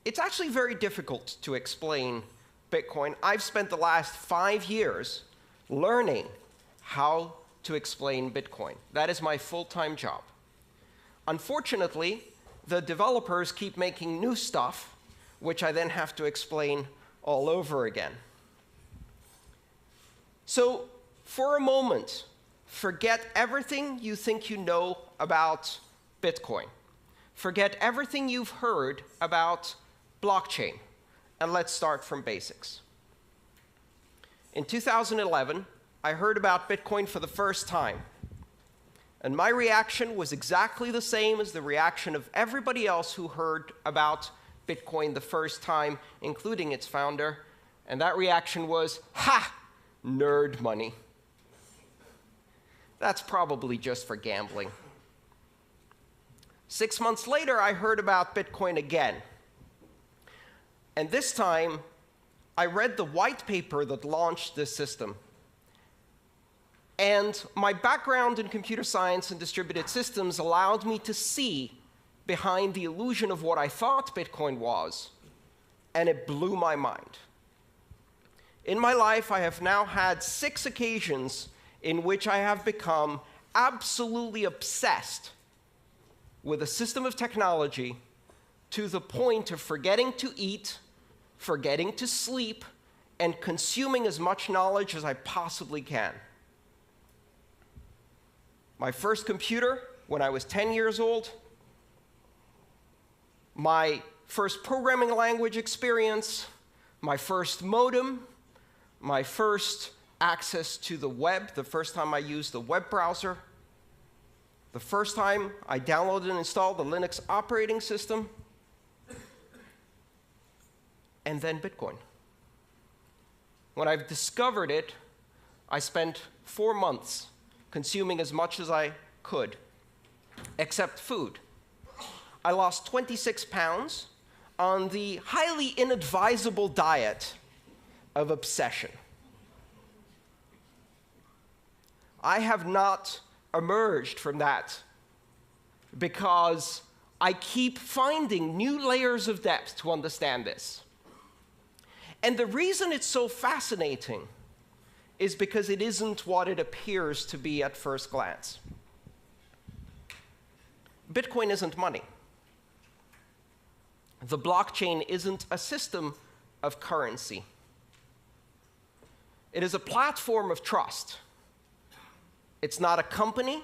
it's actually very difficult to explain Bitcoin. I've spent the last 5 years learning how to explain Bitcoin. That is my full-time job. Unfortunately, the developers keep making new stuff, which I then have to explain all over again. So, for a moment, forget everything you think you know about Bitcoin. Forget everything you've heard about blockchain, and let's start from basics. In 2011, I heard about Bitcoin for the first time, and my reaction was exactly the same as the reaction of everybody else who heard about Bitcoin the first time, including its founder, and that reaction was, ha! Nerd money. That's probably just for gambling. 6 months later, I heard about Bitcoin again. And this time, I read the white paper that launched this system. And my background in computer science and distributed systems allowed me to see behind the illusion of what I thought Bitcoin was, and it blew my mind. In my life, I have now had 6 occasions in which I have become absolutely obsessed with a system of technology to the point of forgetting to eat, forgetting to sleep, and consuming as much knowledge as I possibly can. My first computer, when I was 10 years old, my first programming language experience, my first modem, my first access to the web, the first time I used the web browser, the first time I downloaded and installed the Linux operating system, and then Bitcoin. When I discovered it, I spent 4 months consuming as much as I could, except food. I lost 26 pounds on the highly inadvisable diet of obsession. I have not emerged from that because I keep finding new layers of depth to understand this. And the reason it's so fascinating is because it isn't what it appears to be at first glance. Bitcoin isn't money. The blockchain isn't a system of currency. It is a platform of trust. It's not a company.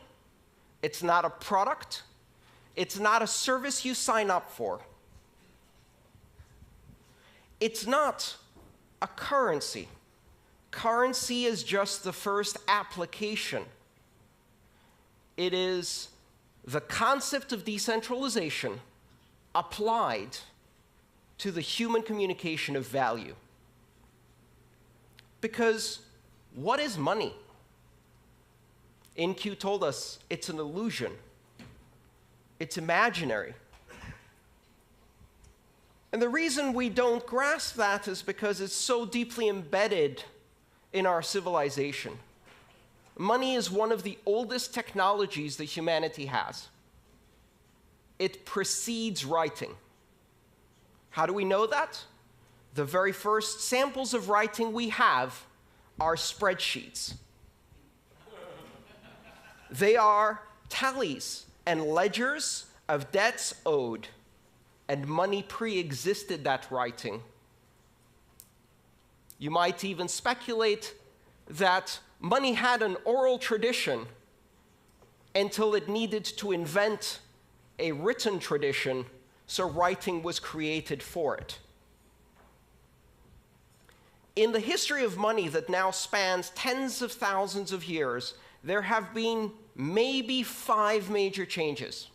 It's not a product. It's not a service you sign up for. It's not a currency. Currency is just the first application. It is the concept of decentralization applied to the human communication of value. Because what is money? InQ told us it's an illusion. It's imaginary. And the reason we don't grasp that is because it's so deeply embedded in our civilization. Money is one of the oldest technologies that humanity has. It precedes writing. How do we know that? The very first samples of writing we have are spreadsheets. They are tallies and ledgers of debts owed, and money pre-existed that writing. You might even speculate that money had an oral tradition until it needed to invent a written tradition, so writing was created for it. In the history of money that now spans tens of thousands of years, there have been maybe 5 major changes.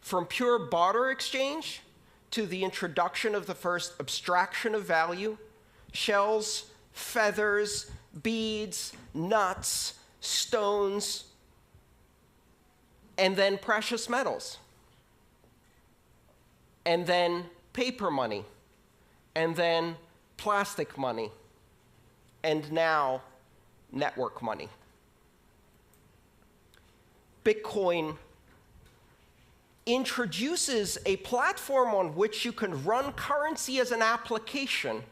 From pure barter exchange to the introduction of the first abstraction of value, shells, feathers, beads, nuts, stones, and then precious metals, and then paper money, and then plastic money, and now network money. Bitcoin introduces a platform on which you can run currency as an application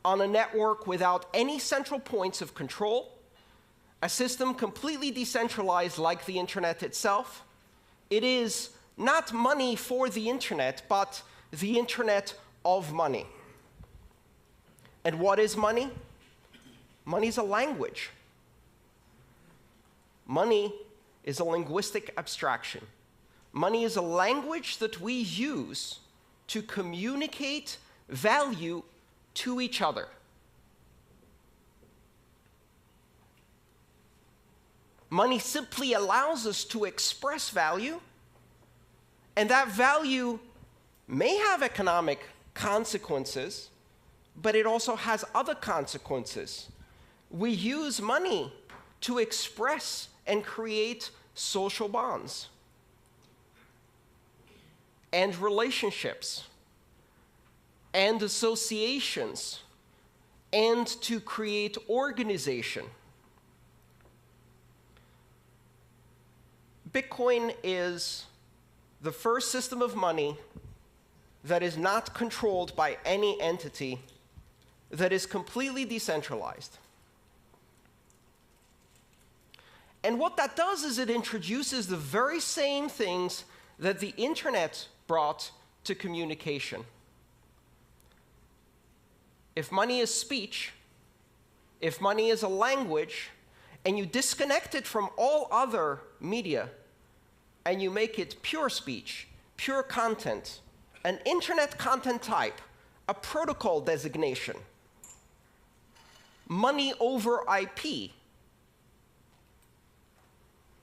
on a network without any central points of control, a system completely decentralized like the internet itself. It is not money for the internet, but the internet of money. And what is money? Money is a language. Money is a linguistic abstraction. Money is a language that we use to communicate value to each other. Money simply allows us to express value, and that value may have economic consequences, but it also has other consequences. We use money to express and create social bonds and relationships and associations and to create organization. Bitcoin is the first system of money that is not controlled by any entity, that is completely decentralized. And what that does is it introduces the very same things that the internet brought to communication. If money is speech, if money is a language, and you disconnect it from all other media, and you make it pure speech, pure content, an internet content type, a protocol designation, money over IP,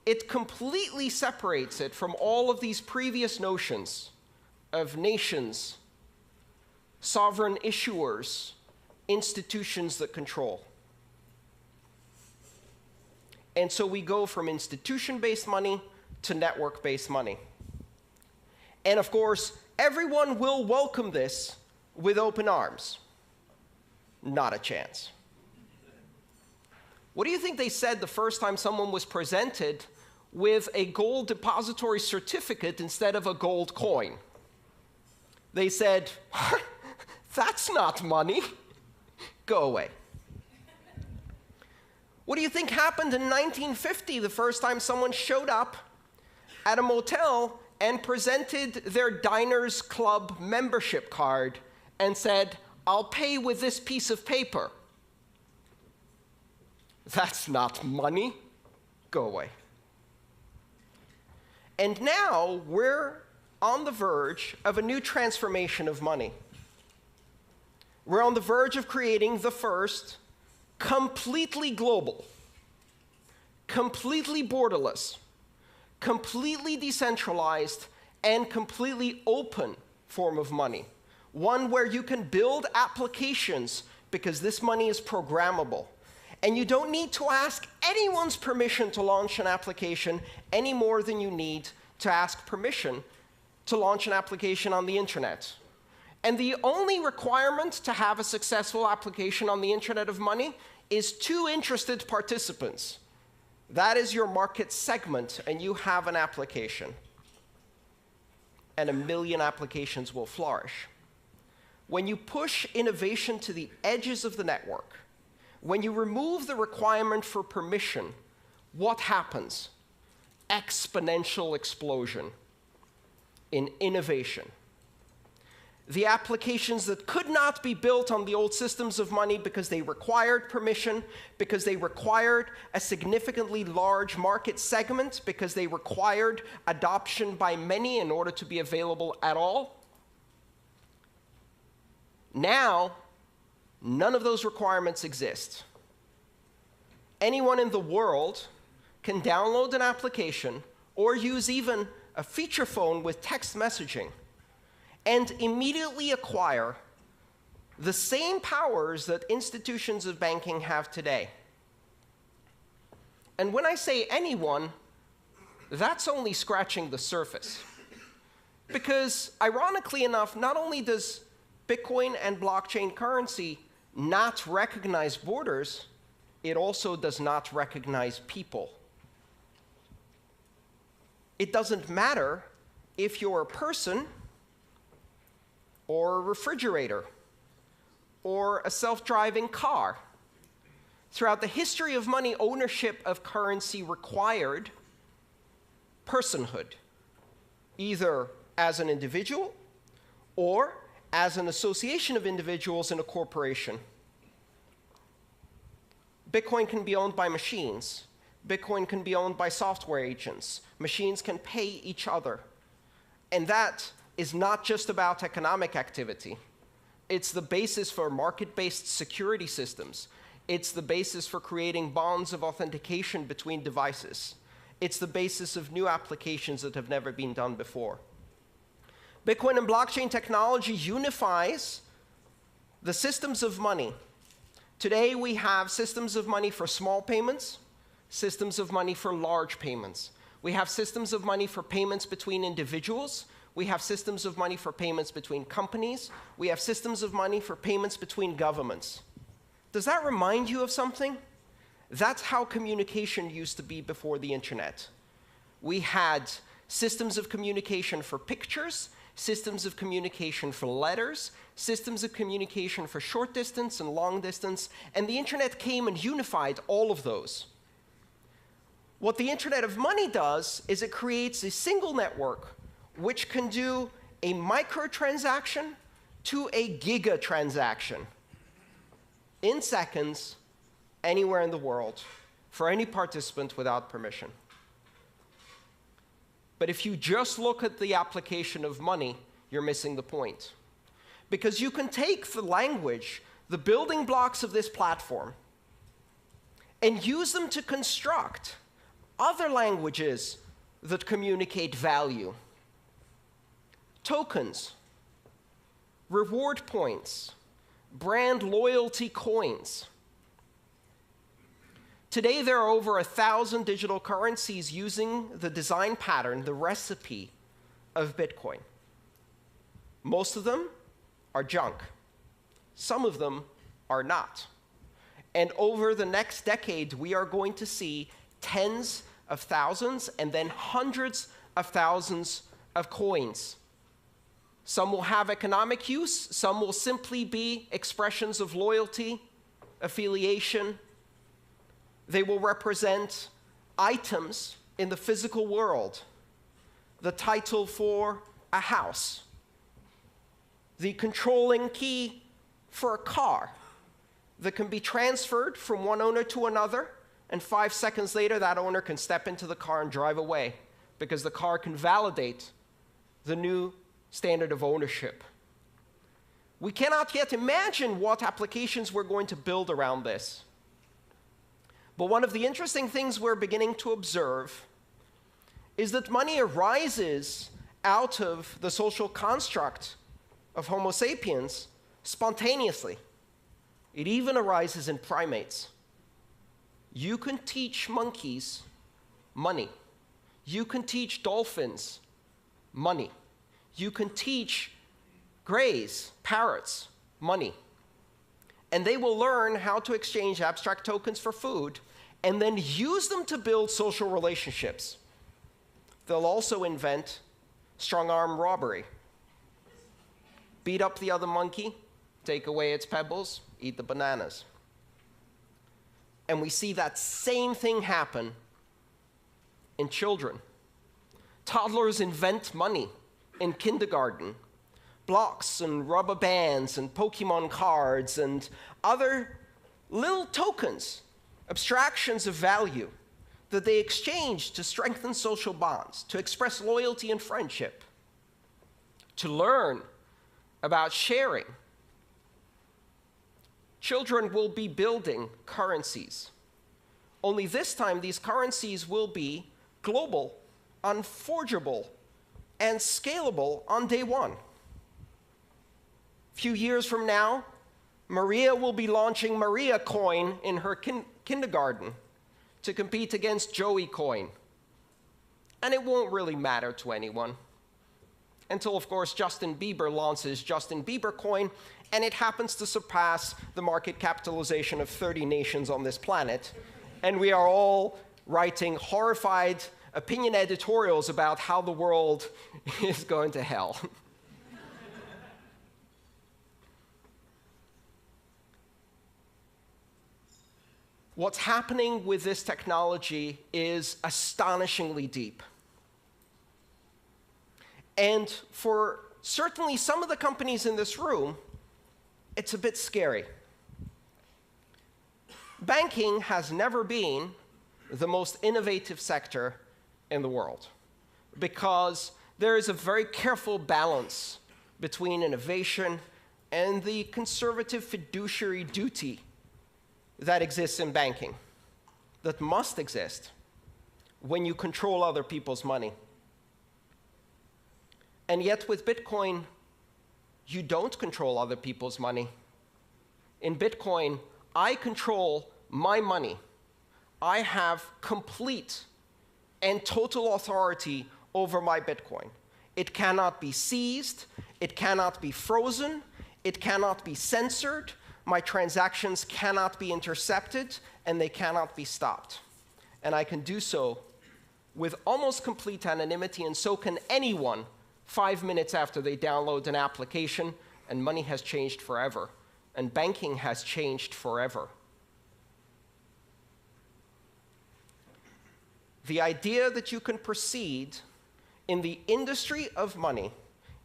it completely separates it from all of these previous notions of nations, sovereign issuers, institutions that control. And so we go from institution-based money to network-based money. And of course, everyone will welcome this with open arms. Not a chance. What do you think they said the first time someone was presented with a gold depository certificate instead of a gold coin? They said, "That's not money. Go away." What do you think happened in 1950, the first time someone showed up at a motel and presented their Diners Club membership card and said, "I'll pay with this piece of paper"? That's not money. Go away. And now we're on the verge of a new transformation of money. We're on the verge of creating the first completely global, completely borderless, completely decentralized, and completely open form of money. One where you can build applications because this money is programmable. And you don't need to ask anyone's permission to launch an application any more than you need to ask permission to launch an application on the internet. And the only requirement to have a successful application on the Internet of Money is 2 interested participants. That is your market segment, and you have an application. And 1 million applications will flourish. When you push innovation to the edges of the network, when you remove the requirement for permission, what happens? Exponential explosion in innovation. The applications that could not be built on the old systems of money because they required permission, because they required a significantly large market segment, because they required adoption by many in order to be available at all. Now, none of those requirements exist. Anyone in the world can download an application or use even a feature phone with text messaging and immediately acquire the same powers that institutions of banking have today. And when I say anyone, that's only scratching the surface. Because ironically enough, not only does Bitcoin and blockchain currency not recognize borders, it also does not recognize people. It doesn't matter if you're a person, or a refrigerator, or a self-driving car. Throughout the history of money, ownership of currency required personhood, either as an individual or as an association of individuals in a corporation. Bitcoin can be owned by machines. Bitcoin can be owned by software agents. Machines can pay each other. And that is not just about economic activity. It's the basis for market-based security systems. It's the basis for creating bonds of authentication between devices. It's the basis of new applications that have never been done before. Bitcoin and blockchain technology unifies the systems of money. Today, we have systems of money for small payments, systems of money for large payments. We have systems of money for payments between individuals. We have systems of money for payments between companies. We have systems of money for payments between governments. Does that remind you of something? That's how communication used to be before the internet. We had systems of communication for pictures, systems of communication for letters, systems of communication for short distance and long distance, and the internet came and unified all of those. What the Internet of Money does is it creates a single network which can do a microtransaction to a gigatransaction in seconds, anywhere in the world, for any participant without permission. But if you just look at the application of money, you're missing the point. Because you can take the language, the building blocks of this platform, and use them to construct other languages that communicate value. Tokens, reward points, brand loyalty coins. Today, there are over 1,000 digital currencies using the design pattern, the recipe of Bitcoin. Most of them are junk. Some of them are not. And over the next decade, we are going to see tens of thousands and then hundreds of thousands of coins. Some will have economic use. Some will simply be expressions of loyalty, affiliation. They will represent items in the physical world, the title for a house, the controlling key for a car that can be transferred from one owner to another, and 5 seconds later, that owner can step into the car and drive away because the car can validate the new standard of ownership. We cannot yet imagine what applications we're going to build around this. But one of the interesting things we're beginning to observe is that money arises out of the social construct of Homo sapiens spontaneously. It even arises in primates. You can teach monkeys money. You can teach dolphins money. You can teach greys, parrots, money. And they will learn how to exchange abstract tokens for food and then use them to build social relationships. They'll also invent strong-arm robbery. Beat up the other monkey, take away its pebbles, eat the bananas. And we see that same thing happen in children. Toddlers invent money in kindergarten. Blocks and rubber bands and Pokemon cards and other little tokens, abstractions of value that they exchange to strengthen social bonds, to express loyalty and friendship, to learn about sharing. Children will be building currencies. Only this time, these currencies will be global, unforgeable, and scalable on day one. A few years from now, Maria will be launching Maria Coin in her kindergarten to compete against Joey Coin. And it won't really matter to anyone. Until, of course, Justin Bieber launches Justin Bieber Coin, and it happens to surpass the market capitalization of 30 nations on this planet. And we are all writing horrified opinion editorials about how the world is going to hell. What's happening with this technology is astonishingly deep. And for certainly some of the companies in this room, it's a bit scary. Banking has never been the most innovative sector in the world because there is a very careful balance between innovation and the conservative fiduciary duty that exists in banking, that must exist when you control other people's money. And yet with Bitcoin, you don't control other people's money. In Bitcoin, I control my money. I have complete and total authority over my Bitcoin. It cannot be seized, it cannot be frozen, it cannot be censored, my transactions cannot be intercepted, and they cannot be stopped. And I can do so with almost complete anonymity, and so can anyone 5 minutes after they download an application, and money has changed forever, and banking has changed forever. The idea that you can proceed in the industry of money,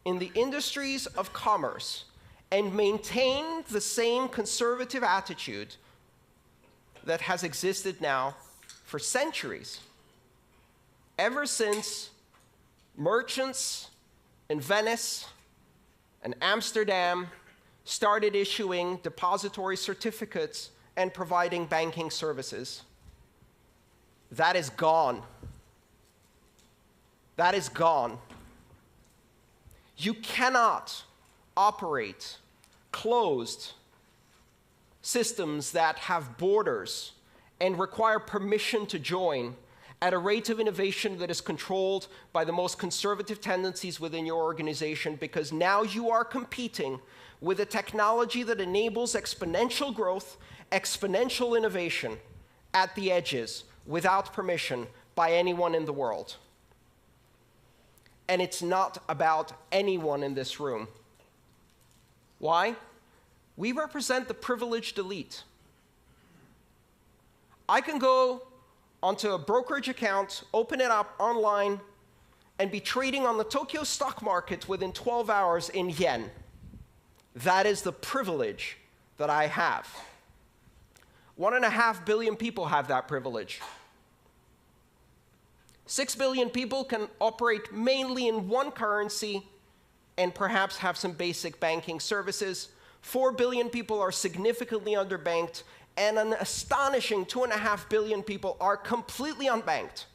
in the industries of commerce, and maintain the same conservative attitude that has existed now for centuries, ever since merchants in Venice and Amsterdam started issuing depository certificates and providing banking services. That is gone. That is gone. You cannot operate closed systems that have borders and require permission to join at a rate of innovation that is controlled by the most conservative tendencies within your organization, because now you are competing with a technology that enables exponential growth, exponential innovation at the edges without permission by anyone in the world. And it's not about anyone in this room. Why? We represent the privileged elite. I can go onto a brokerage account, open it up online, and be trading on the Tokyo stock market within 12 hours in yen. That is the privilege that I have. 1.5 billion people have that privilege. 6 billion people can operate mainly in one currency and perhaps have some basic banking services. 4 billion people are significantly underbanked, and an astonishing 2.5 billion people are completely unbanked.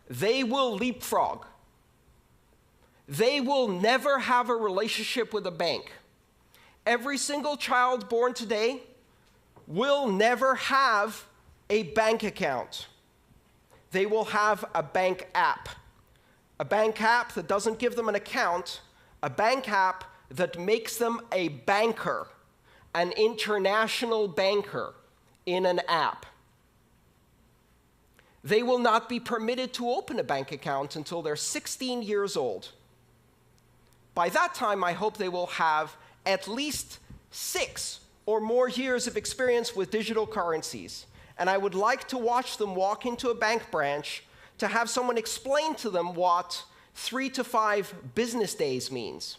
They will leapfrog. They will never have a relationship with a bank. Every single child born today will never have a bank account. They will have a bank app. A bank app that doesn't give them an account, a bank app that makes them a banker, an international banker in an app. They will not be permitted to open a bank account until they're 16 years old. By that time, I hope they will have at least 6 or more years of experience with digital currencies. And I would like to watch them walk into a bank branch to have someone explain to them what 3 to 5 business days means.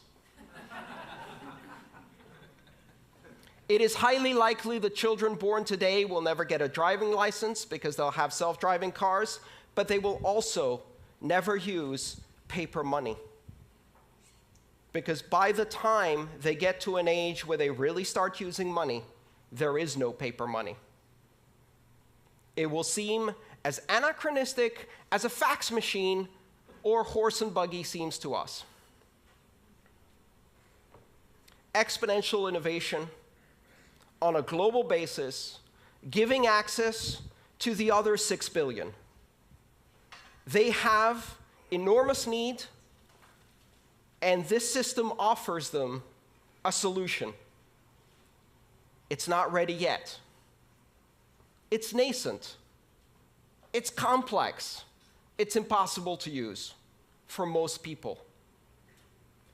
It is highly likely that children born today will never get a driving license because they'll have self-driving cars, but they will also never use paper money. Because by the time they get to an age where they really start using money, there is no paper money. It will seem as anachronistic as a fax machine or horse and buggy seems to us. Exponential innovation on a global basis, giving access to the other 6 billion. They have enormous need, and this system offers them a solution. It's not ready yet. It's nascent. it's complex. It's impossible to use for most people.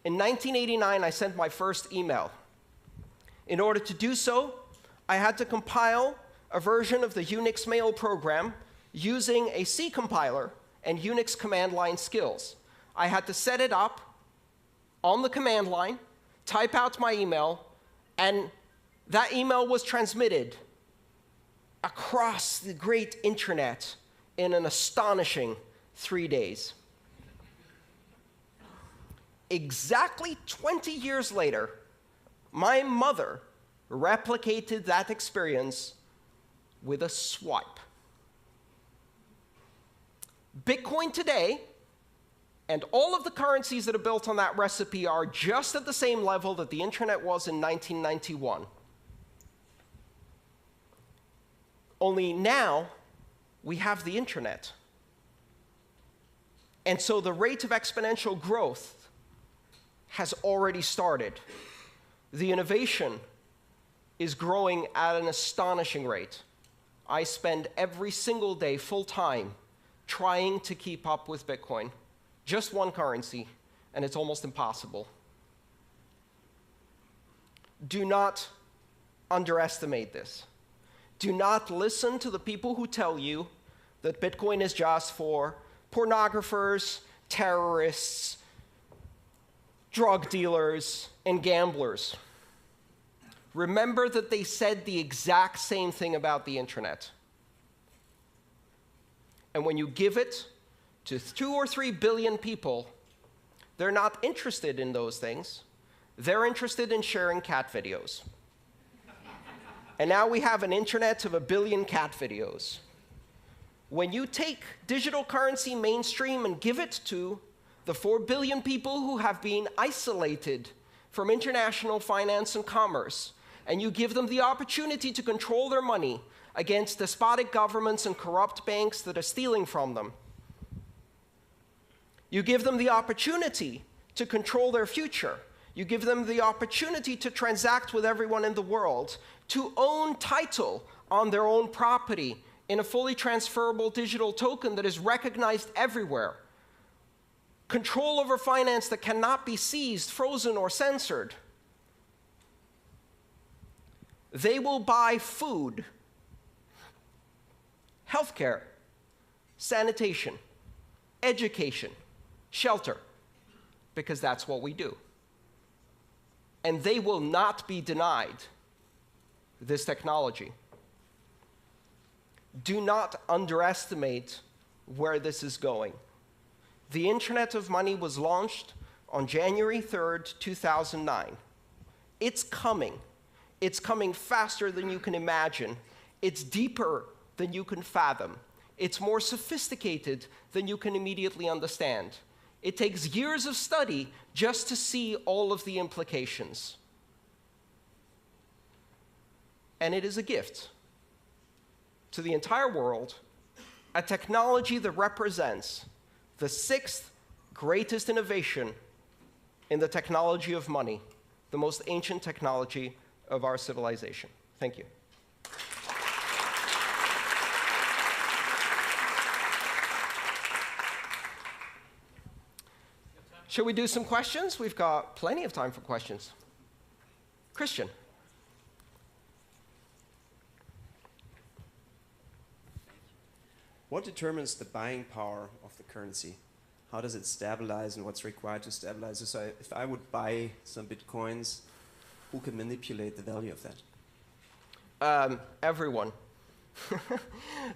In 1989, I sent my first email. In order to do so, I had to compile a version of the Unix mail program using a C compiler and Unix command line skills. I had to set it up on the command line, type out my email, and that email was transmitted across the great internet in an astonishing 3 days. Exactly 20 years later, my mother replicated that experience with a swipe. Bitcoin today and all of the currencies that are built on that recipe are just at the same level that the internet was in 1991. Only now we have the internet. And so the rate of exponential growth has already started. The innovation is growing at an astonishing rate. I spend every single day full-time trying to keep up with Bitcoin. Just one currency, and it's almost impossible. Do not underestimate this. Do not listen to the people who tell you that Bitcoin is just for pornographers, terrorists, drug dealers, and gamblers. Remember that they said the exact same thing about the internet. And when you give it to 2 or 3 billion people, they're not interested in those things. They're interested in sharing cat videos. And now we have an internet of 1 billion cat videos. When you take digital currency mainstream and give it to the 4 billion people who have been isolated from international finance and commerce, and you give them the opportunity to control their money against despotic governments and corrupt banks that are stealing from them, you give them the opportunity to control their future. You give them the opportunity to transact with everyone in the world, to own title on their own property in a fully transferable digital token that is recognized everywhere. Control over finance that cannot be seized, frozen, or censored. They will buy food, healthcare, sanitation, education, shelter, because that's what we do. And they will not be denied this technology. Do not underestimate where this is going. The Internet of Money was launched on January 3rd, 2009. It's coming. It's coming faster than you can imagine. It's deeper than you can fathom. It's more sophisticated than you can immediately understand. It takes years of study just to see all of the implications. And it is a gift to the entire world, a technology that represents the 6th greatest innovation in the technology of money, the most ancient technology of our civilization. Thank you. Should we do some questions? We've got plenty of time for questions. Christian. What determines the buying power of the currency? How does it stabilize and what's required to stabilize it? So if I would buy some Bitcoins, who can manipulate the value of that? Everyone.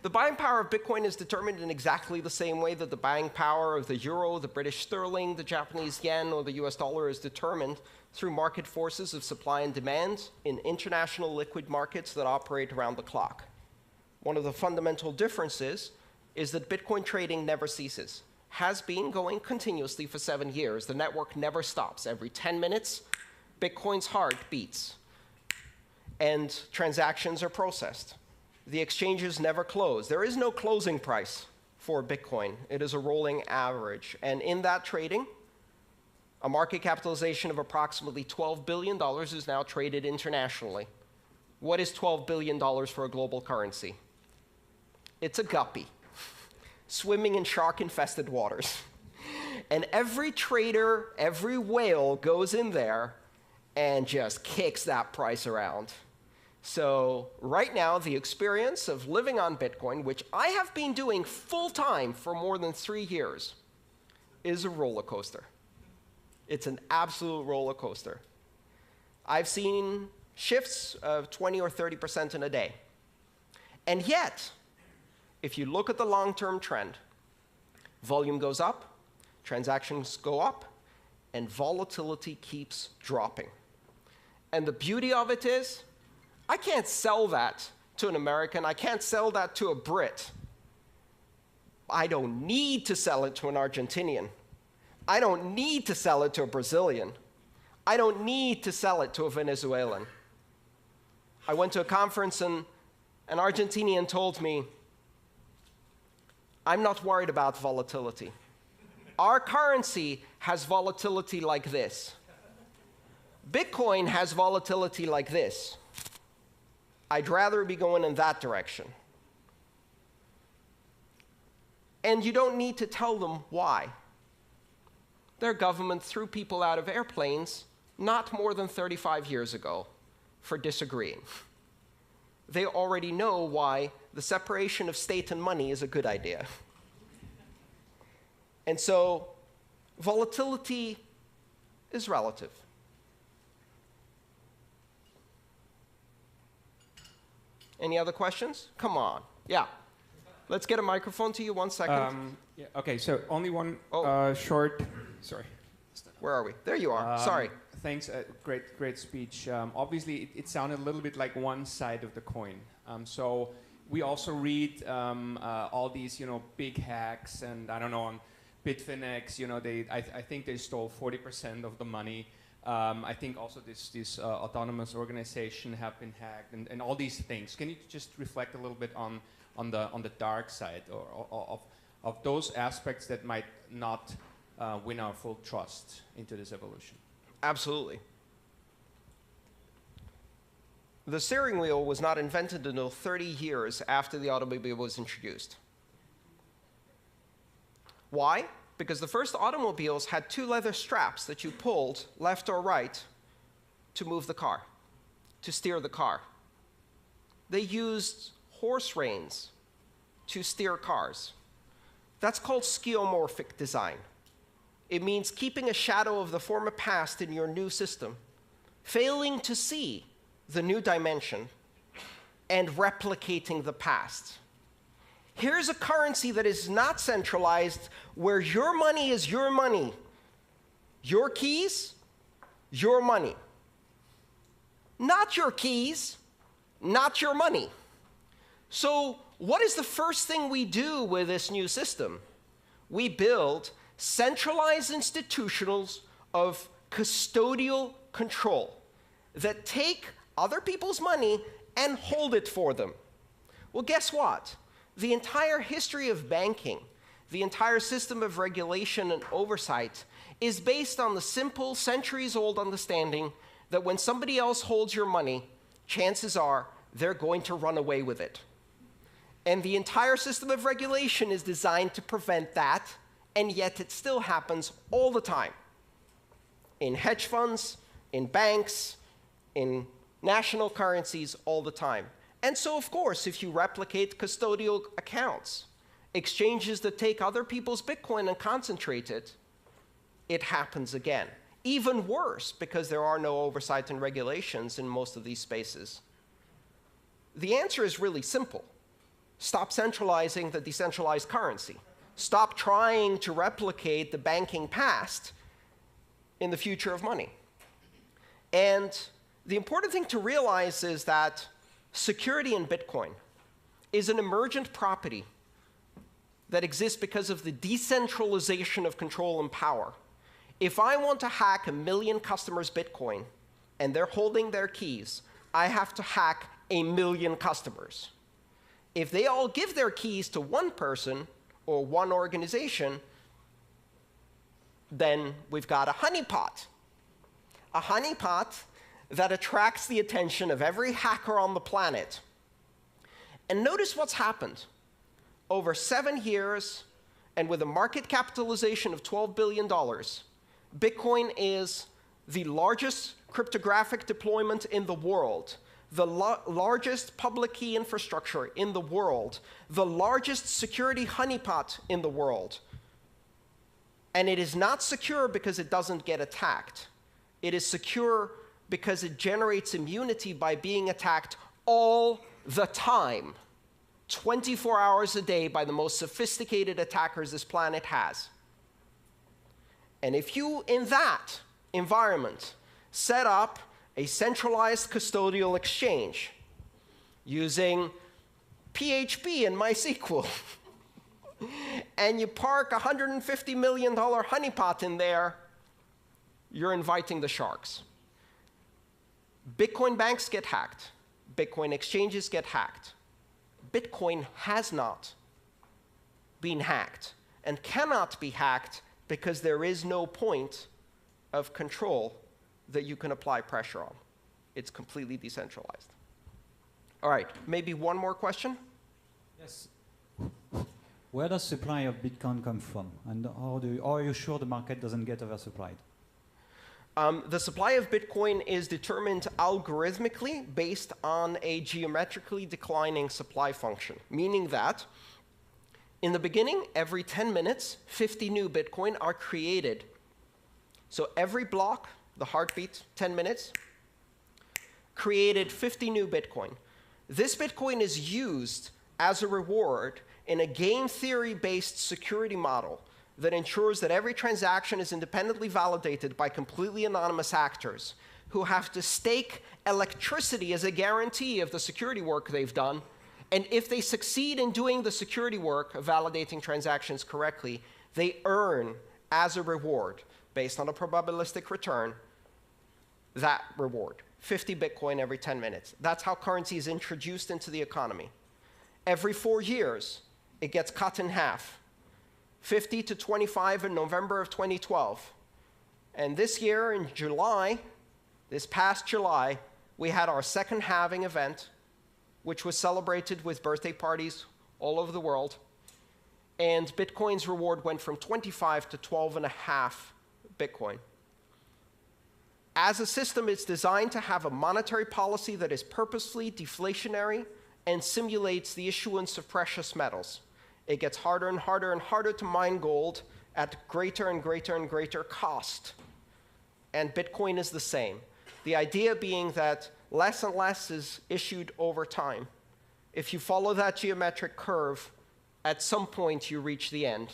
The buying power of Bitcoin is determined in exactly the same way that the buying power of the euro, the British sterling, the Japanese yen, or the US dollar is determined through market forces of supply and demand in international liquid markets that operate around the clock. One of the fundamental differences is that Bitcoin trading never ceases. Has been going continuously for 7 years. The network never stops. Every 10 minutes, Bitcoin's heart beats, and transactions are processed. The exchanges never close. There is no closing price for Bitcoin. It is a rolling average. And in that trading, a market capitalization of approximately $12 billion is now traded internationally. What is $12 billion for a global currency? It's a guppy. swimming in shark-infested waters. And every trader, every whale goes in there and just kicks that price around. So right now, the experience of living on Bitcoin, which I have been doing full-time for more than 3 years, is a roller coaster. It's an absolute roller coaster. I've seen shifts of 20 or 30% in a day. And yet, if you look at the long-term trend, volume goes up, transactions go up, and volatility keeps dropping. And the beauty of it is, I can't sell that to an American. I can't sell that to a Brit. I don't need to sell it to an Argentinian. I don't need to sell it to a Brazilian. I don't need to sell it to a Venezuelan. I went to a conference and an Argentinian told me, I'm not worried about volatility. Our currency has volatility like this. Bitcoin has volatility like this. I'd rather be going in that direction. And you don't need to tell them why. Their government threw people out of airplanes not more than 35 years ago for disagreeing. They already know why the separation of state and money is a good idea. And so volatility is relative. Any other questions? Come on. Yeah. Let's get a microphone to you. 1 second. Yeah, okay, so only one short. Sorry. Where are we? There you are. Sorry. Thanks. Great speech. Obviously, it sounded a little bit like one side of the coin. So we also read all these, big hacks, and I don't know, on Bitfinex, I think they stole 40% of the money. I think also this autonomous organization have been hacked, and all these things. Can you just reflect a little bit on the dark side of those aspects that might not win our full trust into this evolution? Absolutely. The steering wheel was not invented until 30 years after the automobile was introduced. Why? Because the first automobiles had 2 leather straps that you pulled left or right to move the car, to steer the car. They used horse reins to steer cars. That's called skeuomorphic design. It means keeping a shadow of the former past in your new system, failing to see the new dimension, and replicating the past. Here's a currency that is not centralized, where your money is your money. Your keys, your money. Not your keys, not your money. So what is the first thing we do with this new system? We build centralized institutions of custodial control that take other people's money and hold it for them. Well, guess what? The entire history of banking, the entire system of regulation and oversight is based on the simple, centuries-old understanding that when somebody else holds your money, chances are they're going to run away with it. And the entire system of regulation is designed to prevent that, and yet it still happens all the time. In hedge funds, in banks, in national currencies, all the time. And so, of course, if you replicate custodial accounts, exchanges that take other people's Bitcoin and concentrate it, it happens again. Even worse, because there are no oversight and regulations in most of these spaces. The answer is really simple. Stop centralizing the decentralized currency. Stop trying to replicate the banking past in the future of money. And the important thing to realize is that security in Bitcoin is an emergent property that exists because of the decentralization of control and power. If I want to hack 1 million customers' Bitcoin and they're holding their keys, I have to hack 1 million customers. If they all give their keys to one person or one organization, then we've got a honeypot. A honeypot that attracts the attention of every hacker on the planet. And notice what's happened. over 7 years, and with a market capitalization of $12 billion, Bitcoin is the largest cryptographic deployment in the world, the largest public key infrastructure in the world, the largest security honeypot in the world. And it is not secure because it doesn't get attacked. It is secure because it generates immunity by being attacked all the time, 24 hours a day, by the most sophisticated attackers this planet has. And if you, in that environment, set up a centralized custodial exchange using PHP and MySQL, and you park a $150 million honeypot in there, you're inviting the sharks. Bitcoin banks get hacked. Bitcoin exchanges get hacked. Bitcoin has not been hacked and cannot be hacked because there is no point of control that you can apply pressure on. It's completely decentralized. All right, maybe one more question? Yes. Where does supply of Bitcoin come from? And how are you sure the market doesn't get oversupplied? The supply of Bitcoin is determined algorithmically based on a geometrically declining supply function, meaning that in the beginning, every 10 minutes, 50 new Bitcoin are created. So every block, the heartbeat, 10 minutes, created 50 new Bitcoin. This Bitcoin is used as a reward in a game theory-based security model that ensures that every transaction is independently validated by completely anonymous actors who have to stake electricity as a guarantee of the security work they've done. And if they succeed in doing the security work of validating transactions correctly, they earn as a reward, based on a probabilistic return, that reward, 50 Bitcoin every 10 minutes. That's how currency is introduced into the economy. Every 4 years, it gets cut in half. 50 to 25 in November of 2012. And this year in July, this past July, we had our second halving event, which was celebrated with birthday parties all over the world. And Bitcoin's reward went from 25 to 12.5 Bitcoin. As a system, it's designed to have a monetary policy that is purposely deflationary and simulates the issuance of precious metals. It gets harder and harder and harder to mine gold at greater and greater and greater cost. And Bitcoin is the same. The idea being that less and less is issued over time. If you follow that geometric curve, at some point you reach the end.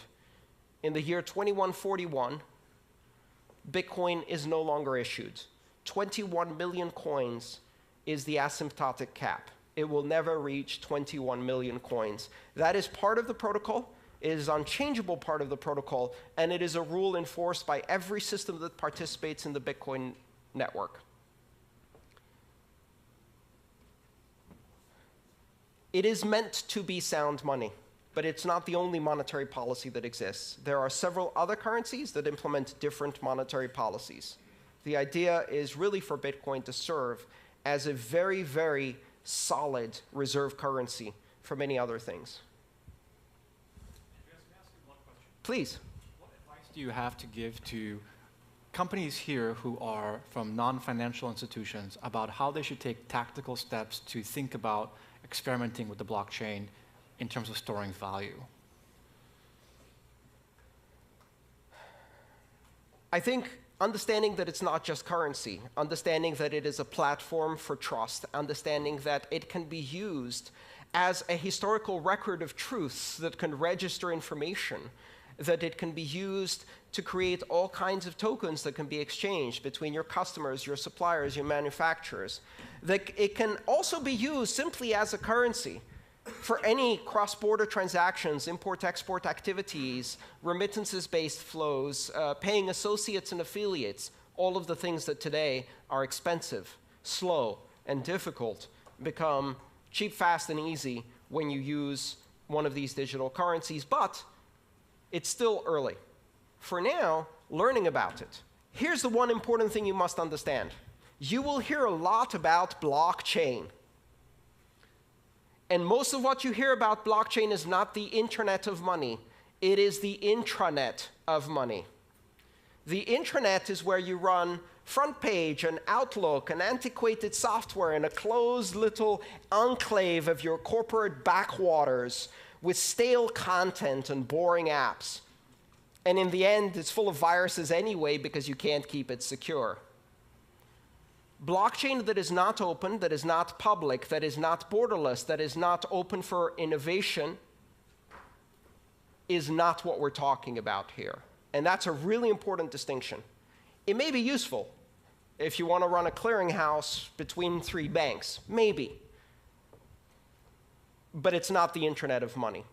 In the year 2141, Bitcoin is no longer issued. 21 million coins is the asymptotic cap. It will never reach 21 million coins. That is part of the protocol. It is an unchangeable part of the protocol, and it is a rule enforced by every system that participates in the Bitcoin network. It is meant to be sound money, but it's not the only monetary policy that exists. There are several other currencies that implement different monetary policies. The idea is really for Bitcoin to serve as a very, very solid reserve currency for many other things. Andreas, may I ask you one question? Please. What advice do you have to give to companies here who are from non-financial institutions about how they should take tactical steps to think about experimenting with the blockchain in terms of storing value? I think understanding that it's not just currency, understanding that it is a platform for trust, understanding that it can be used as a historical record of truths that can register information, that it can be used to create all kinds of tokens that can be exchanged between your customers, your suppliers, your manufacturers, that it can also be used simply as a currency for any cross-border transactions, import-export activities, remittances-based flows, paying associates and affiliates, all of the things that today are expensive, slow, and difficult become cheap, fast, and easy when you use one of these digital currencies, but it's still early. For now, learning about it. Here's the one important thing you must understand. You will hear a lot about blockchain. And most of what you hear about blockchain is not the internet of money. It is the intranet of money. The intranet is where you run front page and Outlook and antiquated software in a closed little enclave of your corporate backwaters with stale content and boring apps. And in the end, it's full of viruses anyway because you can't keep it secure. Blockchain that is not open, that is not public, that is not borderless, that is not open for innovation is not what we're talking about here. And that's a really important distinction. It may be useful if you want to run a clearinghouse between 3 banks, maybe. But it's not the internet of money.